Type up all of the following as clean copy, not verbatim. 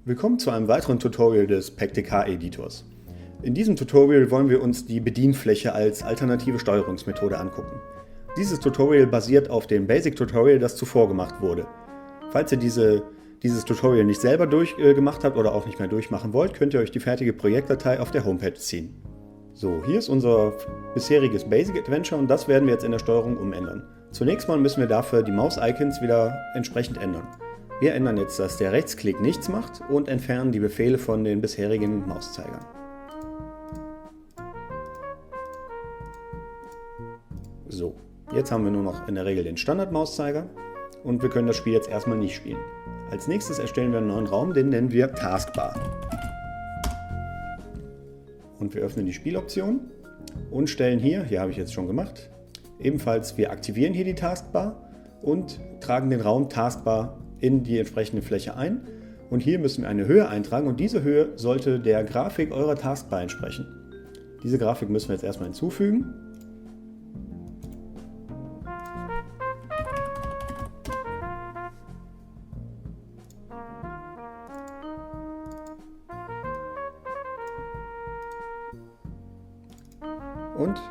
Willkommen zu einem weiteren Tutorial des PECTK-Editors. In diesem Tutorial wollen wir uns die Bedienfläche als alternative Steuerungsmethode angucken. Dieses Tutorial basiert auf dem Basic-Tutorial, das zuvor gemacht wurde. Falls ihr dieses Tutorial nicht selber durchgemacht habt oder auch nicht mehr durchmachen wollt, könnt ihr euch die fertige Projektdatei auf der Homepage ziehen. So, hier ist unser bisheriges Basic Adventure und das werden wir jetzt in der Steuerung umändern. Zunächst mal müssen wir dafür die Maus-Icons wieder entsprechend ändern. Wir ändern jetzt, dass der Rechtsklick nichts macht und entfernen die Befehle von den bisherigen Mauszeigern. So, jetzt haben wir nur noch in der Regel den Standard-Mauszeiger und wir können das Spiel jetzt erstmal nicht spielen. Als nächstes erstellen wir einen neuen Raum, den nennen wir Taskbar. Und wir öffnen die Spieloption und stellen hier habe ich jetzt schon gemacht, ebenfalls wir aktivieren hier die Taskbar und tragen den Raum Taskbar in die entsprechende Fläche ein. Und hier müssen wir eine Höhe eintragen und diese Höhe sollte der Grafik eurer Taskbar entsprechen. Diese Grafik müssen wir jetzt erstmal hinzufügen. Und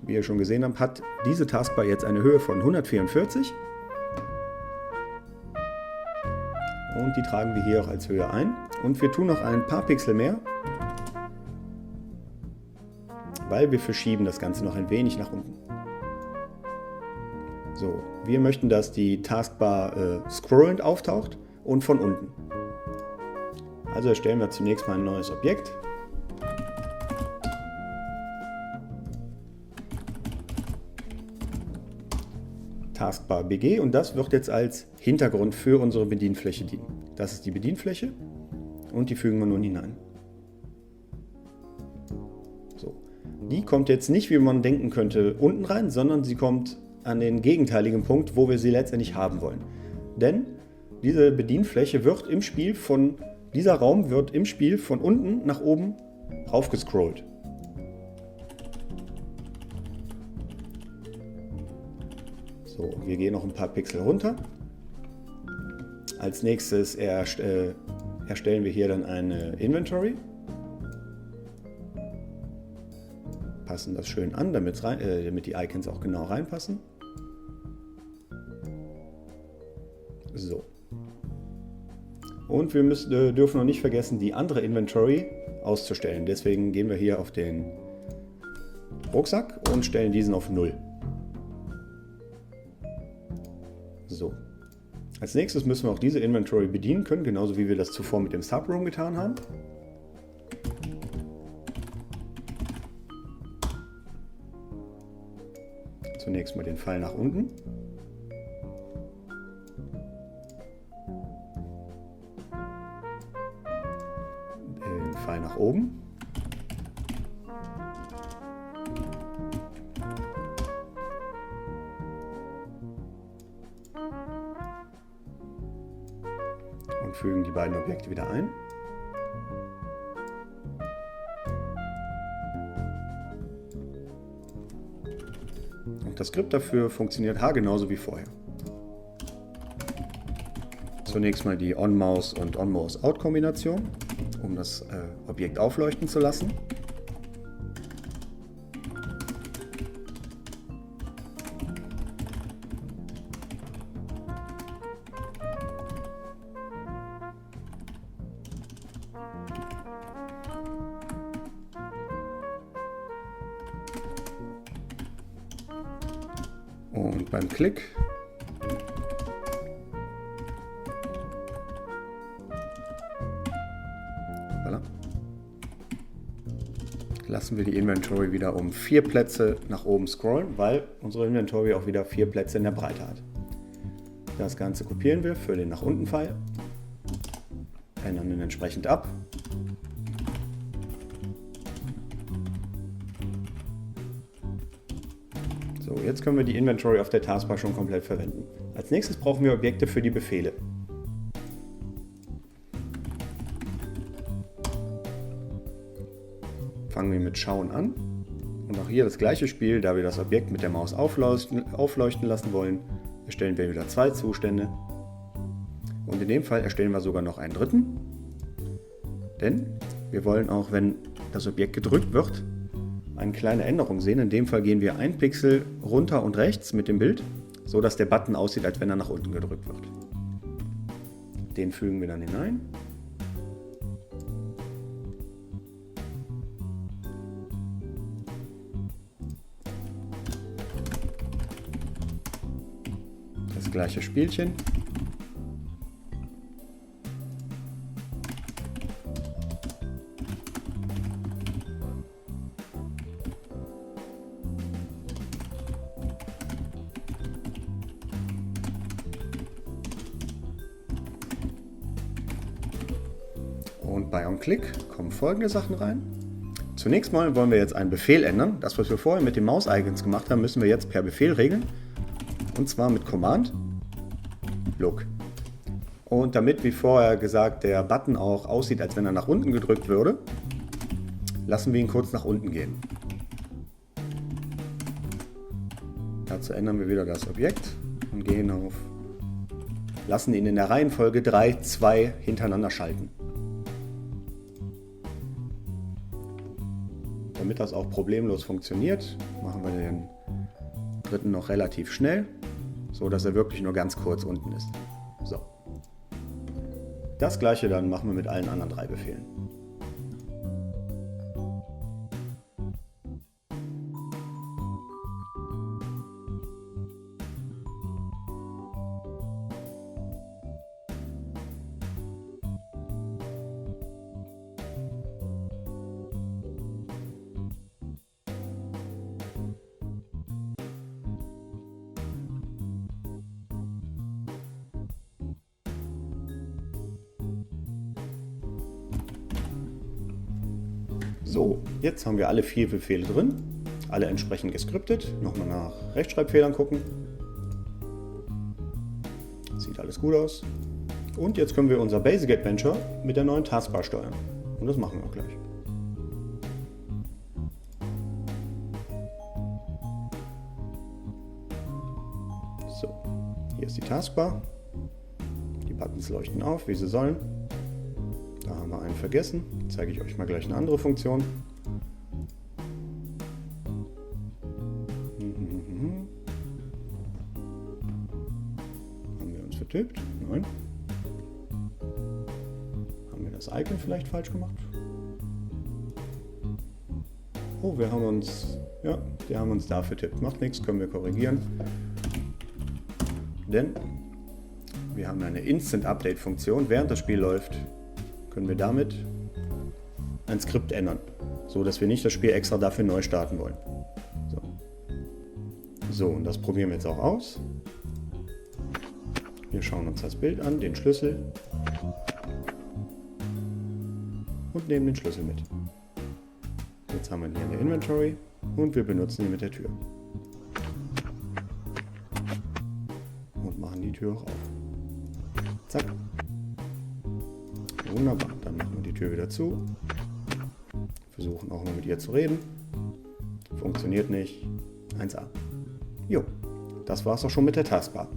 wie ihr schon gesehen habt, hat diese Taskbar jetzt eine Höhe von 144. Und die tragen wir hier auch als Höhe ein. Und wir tun noch ein paar Pixel mehr, weil wir verschieben das Ganze noch ein wenig nach unten. So, wir möchten, dass die Taskbar scrollend auftaucht und von unten. Also erstellen wir zunächst mal ein neues Objekt. Taskbar BG und das wird jetzt als Hintergrund für unsere Bedienfläche dienen. Das ist die Bedienfläche und die fügen wir nun hinein. So. Die kommt jetzt nicht, wie man denken könnte, unten rein, sondern sie kommt an den gegenteiligen Punkt, wo wir sie letztendlich haben wollen. Denn diese Bedienfläche wird im Spiel dieser Raum wird im Spiel von unten nach oben raufgescrollt. So, wir gehen noch ein paar Pixel runter. Als nächstes erstellen wir hier dann eine Inventory. Passen das schön an, damit die Icons auch genau reinpassen. So. Und wir dürfen noch nicht vergessen, die andere Inventory auszustellen. Deswegen gehen wir hier auf den Rucksack und stellen diesen auf 0. So. Als nächstes müssen wir auch diese Inventory bedienen können, genauso wie wir das zuvor mit dem Subroom getan haben. Zunächst mal den Pfeil nach unten. Den Pfeil nach oben. Und fügen die beiden Objekte wieder ein. Und das Skript dafür funktioniert haargenauso wie vorher. Zunächst mal die On-Mouse und On-Mouse-Out-Kombination, um das Objekt aufleuchten zu lassen. Und beim Klick lassen wir die Inventory wieder um 4 Plätze nach oben scrollen, weil unsere Inventory auch wieder 4 Plätze in der Breite hat. Das Ganze kopieren wir für den nach unten Pfeil, ändern ihn entsprechend ab. So, jetzt können wir die Inventory auf der Taskbar schon komplett verwenden. Als nächstes brauchen wir Objekte für die Befehle. Fangen wir mit Schauen an. Und auch hier das gleiche Spiel, da wir das Objekt mit der Maus aufleuchten lassen wollen, erstellen wir wieder 2 Zustände. Und in dem Fall erstellen wir sogar noch einen dritten. Denn wir wollen auch, wenn das Objekt gedrückt wird, eine kleine Änderung sehen. In dem Fall gehen wir 1 Pixel runter und rechts mit dem Bild, so dass der Button aussieht, als wenn er nach unten gedrückt wird. Den fügen wir dann hinein. Das gleiche Spielchen. Und bei OnClick kommen folgende Sachen rein. Zunächst mal wollen wir jetzt einen Befehl ändern. Das, was wir vorher mit den Maus-Icons gemacht haben, müssen wir jetzt per Befehl regeln. Und zwar mit Command Look. Und damit, wie vorher gesagt, der Button auch aussieht, als wenn er nach unten gedrückt würde, lassen wir ihn kurz nach unten gehen. Dazu ändern wir wieder das Objekt und gehen auf, lassen ihn in der Reihenfolge 3, 2 hintereinander schalten. Damit das auch problemlos funktioniert, machen wir den dritten noch relativ schnell, so dass er wirklich nur ganz kurz unten ist. So. Das gleiche dann machen wir mit allen anderen 3 Befehlen. So, jetzt haben wir alle 4 Befehle drin, alle entsprechend geskriptet. Nochmal nach Rechtschreibfehlern gucken. Sieht alles gut aus. Und jetzt können wir unser Basic Adventure mit der neuen Taskbar steuern. Und das machen wir auch gleich. So, hier ist die Taskbar. Die Buttons leuchten auf, wie sie sollen. Da haben wir einen vergessen. Zeige ich euch mal gleich eine andere Funktion. Haben wir uns vertippt? Nein. Haben wir das Icon vielleicht falsch gemacht? Oh, wir haben uns da vertippt. Macht nichts, können wir korrigieren. Denn wir haben eine Instant-Update-Funktion. Während das Spiel läuft, können wir damit ein Skript ändern, so dass wir nicht das Spiel extra dafür neu starten wollen. So, und das probieren wir jetzt auch aus. Wir schauen uns das Bild an, den Schlüssel und nehmen den Schlüssel mit. Jetzt haben wir ihn hier in der Inventory und wir benutzen ihn mit der Tür. Und machen die Tür auch auf. Zack. Wunderbar, dann machen wir die Tür wieder zu. Versuchen auch mal mit ihr zu reden. Funktioniert nicht. 1A. Jo, das war's auch schon mit der Taskbar.